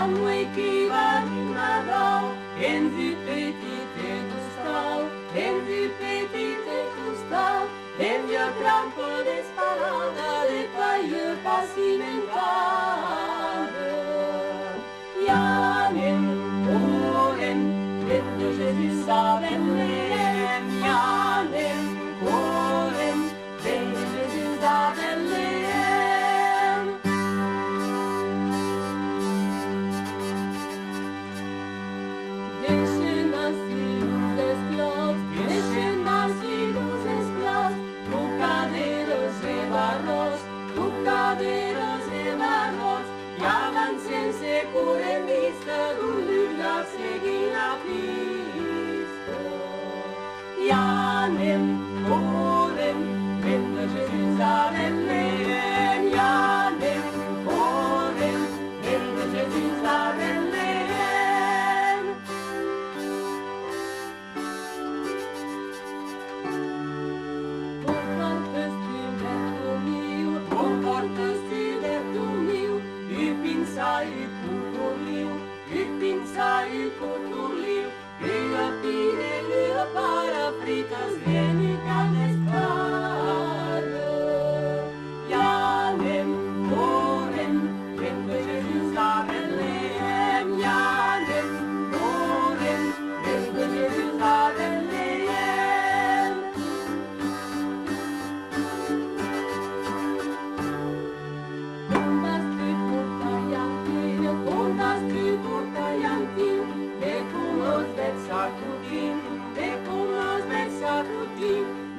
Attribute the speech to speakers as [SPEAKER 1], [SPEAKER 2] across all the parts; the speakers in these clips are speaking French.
[SPEAKER 1] noi qui va in Nadal, en vu petite Gustau, en vu petite Gustau, en vieux crampe d'esperada, de pailleux pacimentade. Janem, corem, et de Jésus savem leem, Janem, corem, et de Jésus savem leem. Bucaderos e barros, i avancem secure en vista d'un lluny seguint la pista. I anem, correm, mentre Jerusalem leem. I anem, correm, mentre Jerusalem leem. Pinçai cuturliu, lia pire, lia para fritas, vienika desclara. Janem, corem, mentre Jerusalem leem. Janem, corem, mentre Jerusalem leem.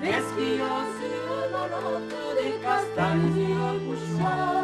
[SPEAKER 1] Des qui os sur la notte de castanys i el buixar.